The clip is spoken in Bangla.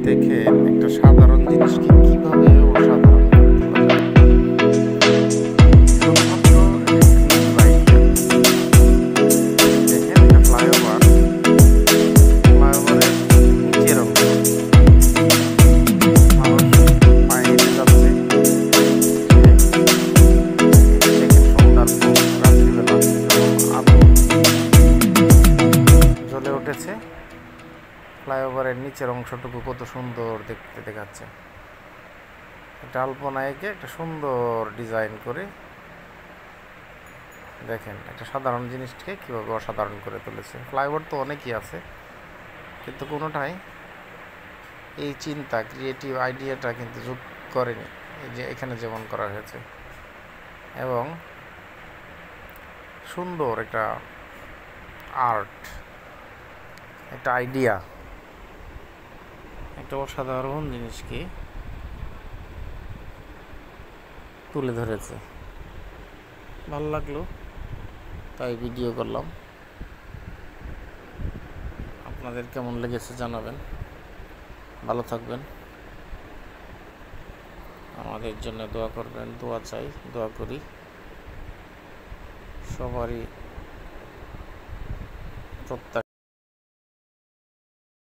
দেখেন একটা সাধারণ জিনিসকে কিভাবে অসাধারণ করে তোলা যায়। শুধুমাত্র একটা ক্রিয়েটিভ আইডিয়া। দেখেন একটা ফ্লাইওভারের নিচের অংশ মানুষ পায়ে হেঁটে যাচ্ছে। দেখেন সন্ধ্যার পর রাত্রিবেলা আলো জ্বলে উঠেছে, ফ্লাইওভারের নিচের অংশটুকু কত সুন্দর দেখতে দেখাচ্ছে। একটা আলপনা এঁকে একটা সুন্দর ডিজাইন করে দেখেন একটা সাধারণ জিনিসকে কীভাবে অসাধারণ করে তুলেছে। ফ্লাইওভার তো অনেকই আছে, কিন্তু কোনোটাই এই চিন্তা ক্রিয়েটিভ আইডিয়াটা কিন্তু যোগ করেনি, এই যে এখানে যেমন করা হয়েছে। এবং সুন্দর একটা আর্ট, একটা আইডিয়া, একটা অসাধারণ জিনিসকে তুলে ধরেছে। ভালো লাগলো তাই ভিডিও করলাম। আপনাদের কেমন লেগেছে জানাবেন। ভালো থাকবেন, আমাদের জন্য দোয়া করবেন। দোয়া চাই, দোয়া করি। সবারই প্রত্যাশা